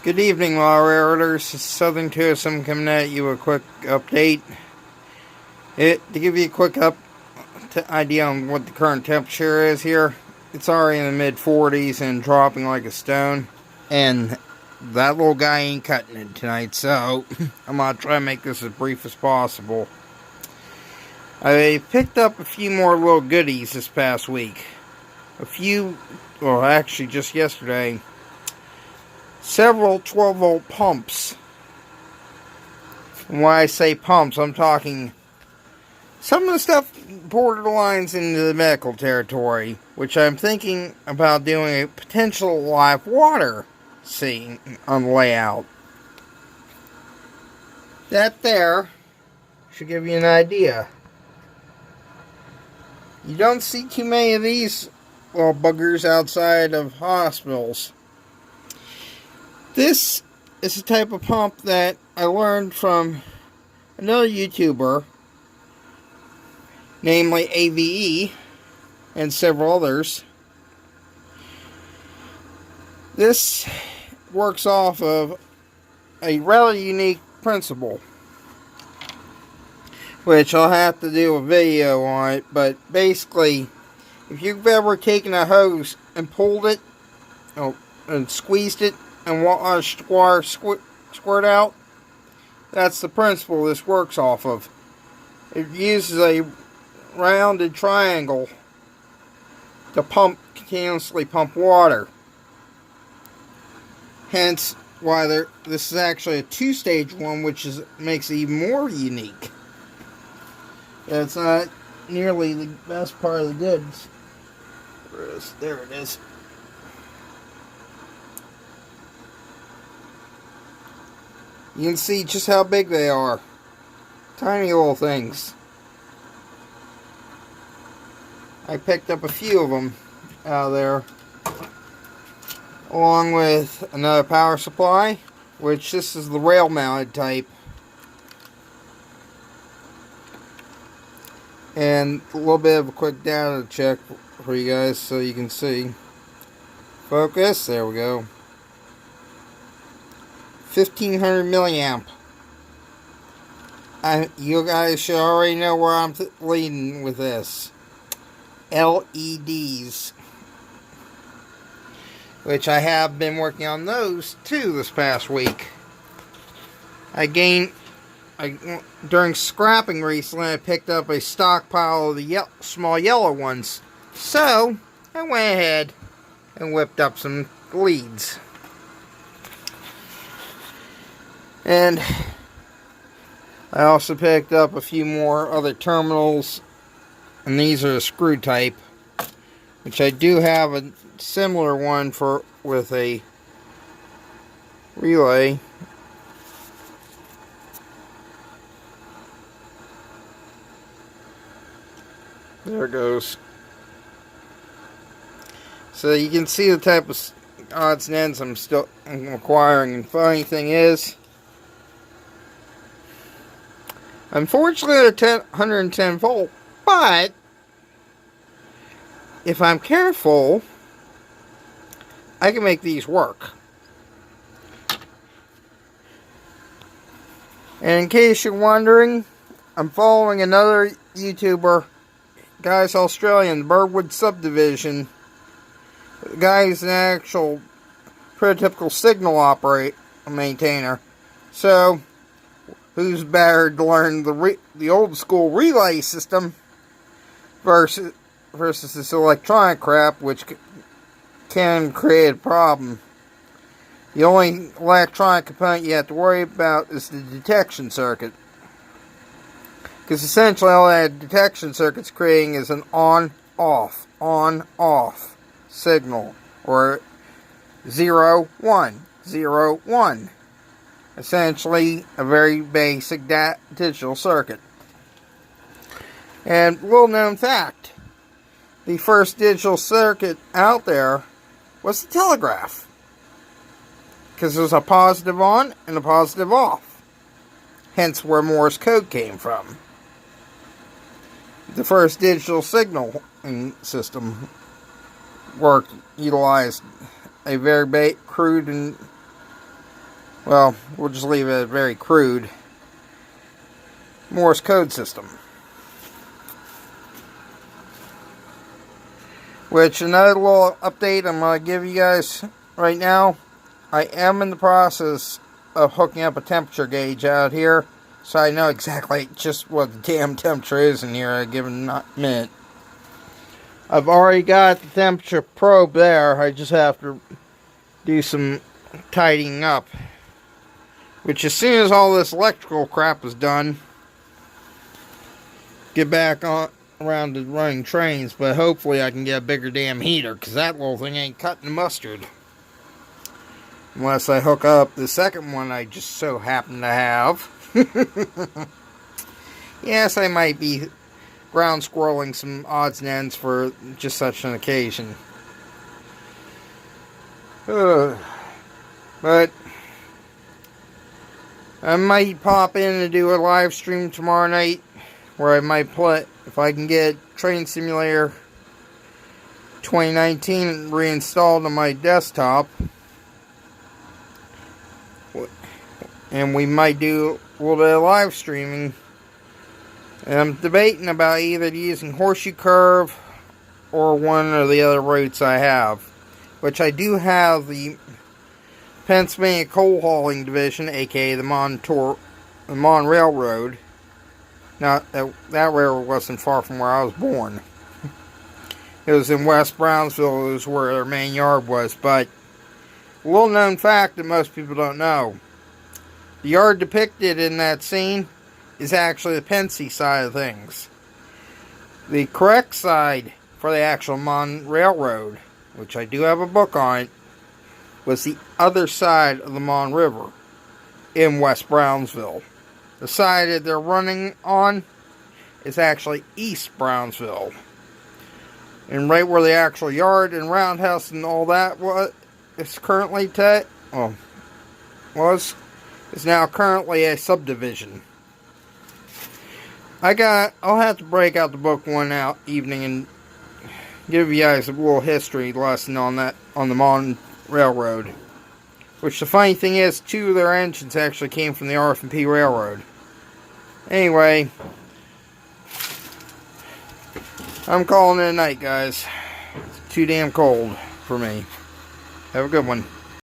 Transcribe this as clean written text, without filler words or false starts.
Good evening, Law Railroaders. Southern Tourism coming at you with a quick update. To give you a quick idea on what the current temperature is here, it's already in the mid 40s and dropping like a stone. And that little guy ain't cutting it tonight, so I'm going to try to make this as brief as possible. I picked up a few more little goodies this past week. Actually just yesterday. Several 12-volt pumps. And when I say pumps, I'm talking some of the stuff borderlines into the medical territory, which I'm thinking about doing a potential live water scene on layout. That there should give you an idea. You don't see too many of these little buggers outside of hospitals. This is a type of pump that I learned from another YouTuber, namely AVE, and several others. This works off of a rather unique principle, which I'll have to do a video on it, but basically, if you've ever taken a hose and pulled it, and squeezed it, and watched water squirt out, that's the principle this works off of. It uses a rounded triangle to continuously pump water. Hence why this is actually a two-stage one, which makes it even more unique. It's not nearly the best part of the goods. There it is. You can see just how big they are. Tiny little things. I picked up a few of them out of there, along with another power supply, which this is the rail mounted type, and a little bit of a quick data check for you guys so you can see. Focus, there we go. 1500 milliamp. You guys should already know where I'm leading with this. LEDs, which I have been working on those too this past week. During scrapping recently, I picked up a stockpile of the small yellow ones, so I went ahead and whipped up some leads. And I also picked up a few more other terminals, and these are a screw type, which I do have a similar one with a relay. There it goes. So you can see the type of odds and ends I'm acquiring. And funny thing is, unfortunately, they're 110 volt, but if I'm careful, I can make these work. And in case you're wondering, I'm following another YouTuber, guy's Australian, Birdwood Subdivision. The guy's an actual prototypical signal maintainer. So, who's better to learn the old school relay system versus this electronic crap, which can create a problem. The only electronic component you have to worry about is the detection circuit, because essentially all that detection circuit's creating is an on-off signal, or 0, 1, 0, 1. Essentially a very basic digital circuit. And little known fact, the first digital circuit out there was the telegraph, because there's a positive on and a positive off, hence where Morse code came from. The first digital signal system utilized a very crude and well, we'll just leave it very crude, Morse code system. Which, another little update I'm going to give you guys right now. I am in the process of hooking up a temperature gauge out here, so I know exactly just what the damn temperature is in here at a given minute. I've already got the temperature probe there. I just have to do some tidying up. Which, as soon as all this electrical crap is done, get back on around to running trains. But hopefully I can get a bigger damn heater, because that little thing ain't cutting the mustard. Unless I hook up the second one I just so happen to have. Yes, I might be ground squirreling some odds and ends for just such an occasion. But I might pop in and do a live stream tomorrow night, where I might play, if I can get Train Simulator 2019 reinstalled on my desktop. And we might do a little bit of live streaming. And I'm debating about either using Horseshoe Curve or one of the other routes I have. Which I do have the Pennsylvania Coal Hauling Division, aka the Mon Railroad. Now, that railroad wasn't far from where I was born. It was in West Brownsville, it was where their main yard was. But a little known fact that most people don't know. The yard depicted in that scene is actually the Pennsy side of things. The correct side for the actual Mon Railroad, which I do have a book on it, was the other side of the Mon River in West Brownsville. The side that they're running on is actually East Brownsville. And right where the actual yard and roundhouse and all that is currently is now currently a subdivision. I'll have to break out the book one evening and give you guys a little history lesson on the Mon Railroad. Which, the funny thing is, 2 of their engines actually came from the R&P Railroad. Anyway, I'm calling it a night, guys. It's too damn cold for me. Have a good one.